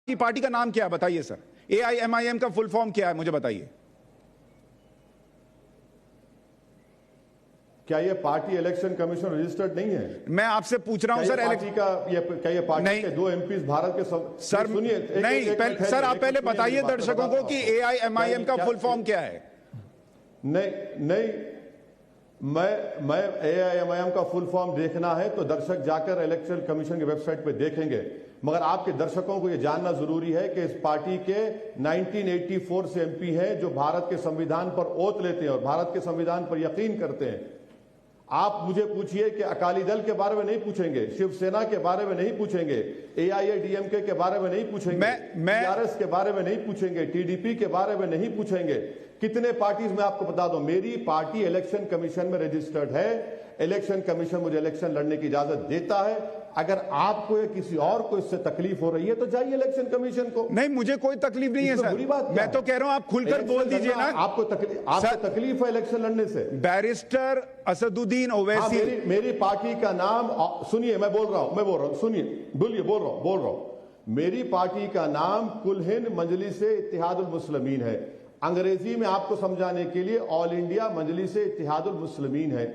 की पार्टी का नाम क्या है बताइए सर। AIMIM का फुल फॉर्म क्या है मुझे बताइए। क्या ये पार्टी इलेक्शन कमीशन रजिस्टर्ड नहीं है? मैं आपसे पूछ रहा हूं सर, पार्टी का क्या ये पार्टी के 2 MPs भारत के सर सुनिए नहीं, सर आप पहले बताइए दर्शकों को कि AIMIM का फुल फॉर्म क्या है। नहीं, मैं AIMIM का फुल फॉर्म देखना है तो दर्शक जाकर इलेक्शन कमीशन की वेबसाइट पे देखेंगे, मगर आपके दर्शकों को यह जानना जरूरी है कि इस पार्टी के 1984 से MP हैं जो भारत के संविधान पर ओथ लेते हैं और भारत के संविधान पर यकीन करते हैं। आप मुझे पूछिए कि अकाली दल के बारे में नहीं पूछेंगे, शिवसेना के बारे में नहीं पूछेंगे, AIADMK के बारे में नहीं पूछेंगे, TRS के बारे में नहीं पूछेंगे, TDP के बारे में नहीं पूछेंगे। कितने पार्टीज में आपको बता दो, मेरी पार्टी इलेक्शन कमीशन में रजिस्टर्ड है। इलेक्शन कमीशन मुझे इलेक्शन लड़ने की इजाजत देता है। अगर आपको या किसी और को इससे तकलीफ हो रही है तो जाइए इलेक्शन कमीशन को। नहीं, मुझे कोई तकलीफ नहीं है सर, बुरी बात मैं तो कह रहा हूं आप खुलकर बोल दीजिए ना। आपको तकलीफ है इलेक्शन लड़ने से? बैरिस्टर असदुद्दीन ओवैसी, मेरी पार्टी का नाम सुनिए, मैं बोल रहा हूं, सुनिए, बोलिए, बोल रहा हूं। मेरी पार्टी का नाम कुल हिंद मजलिस इत्तेहादुल मुस्लिमीन है। अंग्रेजी में आपको समझाने के लिए ऑल इंडिया मजलिस इत्तेहादुल मुस्लिमीन है।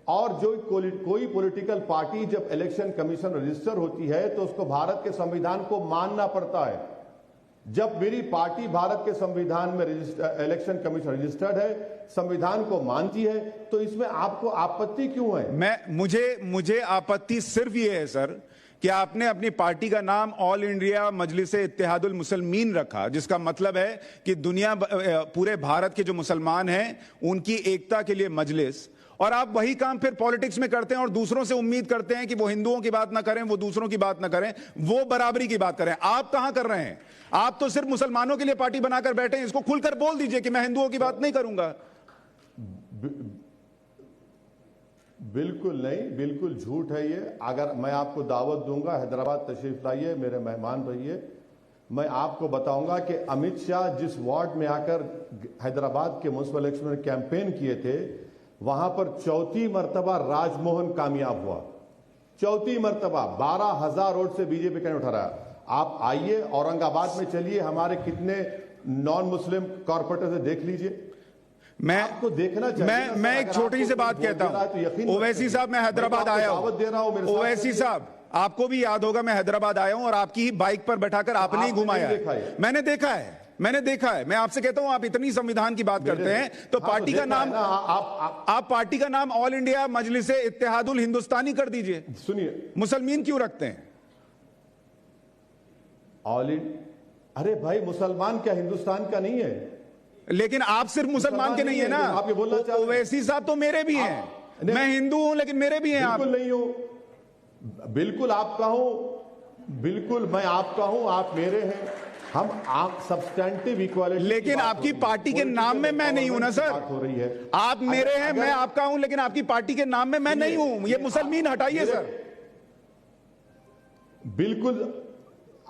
और जो कोई पॉलिटिकल पार्टी जब इलेक्शन कमीशन रजिस्टर होती है तो उसको भारत के संविधान को मानना पड़ता है। जब मेरी पार्टी भारत के संविधान में इलेक्शन कमीशन रजिस्टर्ड है, संविधान को मानती है, तो इसमें आपको आपत्ति क्यों है? मुझे आपत्ति सिर्फ ये है सर कि आपने अपनी पार्टी का ऑल ऑल इंडिया मजलिस इत्तेहादुल मुसलमीन रखा, जिसका मतलब है कि दुनिया पूरे भारत के जो मुसलमान हैं उनकी एकता के लिए मजलिस, और आप वही काम फिर पॉलिटिक्स में करते हैं और दूसरों से उम्मीद करते हैं कि वो हिंदुओं की बात ना करें, वो दूसरों की बात ना करें, वो बराबरी की बात करें। आप कहां कर रहे हैं? आप तो सिर्फ मुसलमानों के लिए पार्टी बनाकर बैठे हैं। इसको खुलकर बोल दीजिए कि मैं हिंदुओं की बात नहीं करूंगा। बिल्कुल नहीं, बिल्कुल झूठ है ये। अगर मैं आपको दावत दूंगा, हैदराबाद तशरीफ लाइए, मेरे मेहमान रहिए, मैं आपको बताऊंगा कि अमित शाह जिस वार्ड में आकर हैदराबाद के म्युनिसिपल इलेक्शन में कैंपेन किए थे, वहां पर 4थी मर्तबा राजमोहन कामयाब हुआ। 4थी मर्तबा 12,000 वोट से बीजेपी कैंडिडेट उठा रहा है। आप आइए औरंगाबाद में चलिए, हमारे कितने नॉन मुस्लिम कॉर्पोरेटर से देख लीजिए। मैं आपको देखना चाहिए। मैं एक छोटी सी बात कहता हूं, ओवैसी साहब, मैं हैदराबाद आया हूं। ओवैसी साहब, आपको भी याद होगा मैं हैदराबाद आया हूं और आपकी ही बाइक पर बैठाकर आपने ही घुमाया है। मैंने देखा है। मैं आपसे कहता हूं, आप इतनी संविधान की बात करते हैं तो पार्टी का नाम आप पार्टी का नाम ऑल इंडिया मजलिस इत्तेहादुल हिंदुस्तानी कर दीजिए। सुनिए, मुसलमीन क्यों रखते हैं? अरे भाई, मुसलमान क्या हिंदुस्तान का नहीं है? लेकिन आप सिर्फ मुसलमान के नहीं है ना। आप ये बोलना चाहते हैं? ओवैसी साहब तो मेरे भी हैं, मैं हिंदू हूं लेकिन मेरे भी हैं। बिल्कुल नहीं हूं, बिल्कुल आपका हूं, बिल्कुल मैं आपका हूं, आप मेरे हैं। आप सब्सटेंटिव इक्वालिटी, लेकिन आपकी पार्टी के नाम में मैं नहीं हूं ना सर। हो रही है, आप मेरे हैं, मैं आपका हूं, लेकिन आपकी पार्टी के नाम में मैं नहीं हूं। ये मुसलमीन हटाइए सर। बिल्कुल,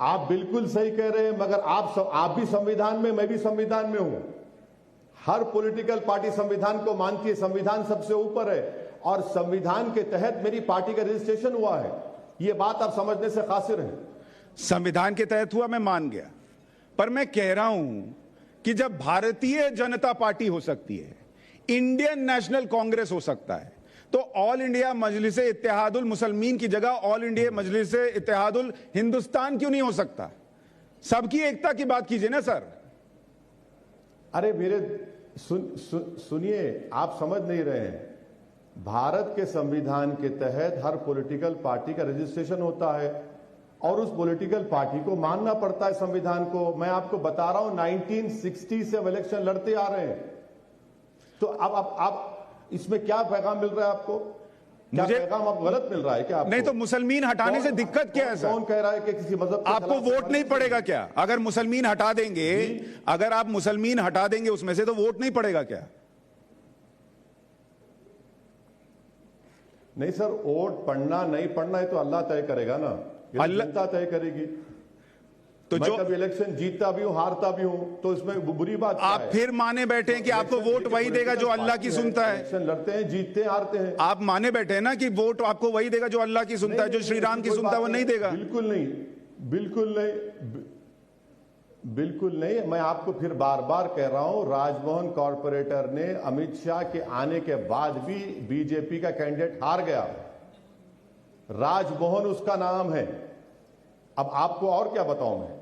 आप बिल्कुल सही कह रहे हैं, मगर आप भी संविधान में, मैं भी संविधान में हूं। हर पॉलिटिकल पार्टी संविधान को मानती है, संविधान सबसे ऊपर है और संविधान के तहत मेरी पार्टी का रजिस्ट्रेशन हुआ है। यह बात आप समझने से कासिर हैं। संविधान के तहत हुआ, मैं मान गया, पर मैं कह रहा हूं कि जब भारतीय जनता पार्टी हो सकती है, इंडियन नेशनल कांग्रेस हो सकता है, तो ऑल इंडिया मजलिस इत्तेहादुल मुसलमीन की जगह ऑल इंडिया मजलिस इत्तेहादुल हिंदुस्तान क्यों नहीं हो सकता? सबकी एकता की बात कीजिए ना सर। अरे मेरे सुनिए, आप समझ नहीं रहे हैं। भारत के संविधान के तहत हर पॉलिटिकल पार्टी का रजिस्ट्रेशन होता है और उस पॉलिटिकल पार्टी को मानना पड़ता है संविधान को। मैं आपको बता रहा हूं, 1960 से इलेक्शन लड़ते आ रहे हैं। तो अब इसमें क्या पैगाम मिल रहा है आपको? क्या पैगाम आपको गलत मिल रहा है क्या? नहीं तो मुसलमीन हटाने से दिक्कत क्या है सर? कौन कह रहा है कि किसी मजहब आपको वोट नहीं पड़ेगा क्या? अगर मुसलमीन हटा देंगे, अगर आप मुसलमीन हटा देंगे उसमें से, तो वोट नहीं पड़ेगा क्या? नहीं सर, वोट पढ़ना नहीं पढ़ना है तो अल्लाह तय करेगा ना, जनता तय करेगी। तो मैं कभी इलेक्शन जीतता भी हूं, हारता भी हूं, तो इसमें बुरी बात आप फिर माने बैठे हैं कि आपको वोट वही देगा जो अल्लाह की सुनता है। इलेक्शन लड़ते हैं, जीतते हैं, हारते हैं। आप माने बैठे हैं ना कि वोट आपको वही देगा जो अल्लाह की सुनता है, जो श्री राम की सुनता है वो नहीं देगा। बिल्कुल नहीं, बिल्कुल नहीं, बिल्कुल नहीं। मैं आपको फिर बार बार कह रहा हूं, राजभवन कॉरपोरेटर ने अमित शाह के आने के बाद भी बीजेपी का कैंडिडेट हार गया। राजभवन उसका नाम है। अब आपको और क्या बताऊं मैं।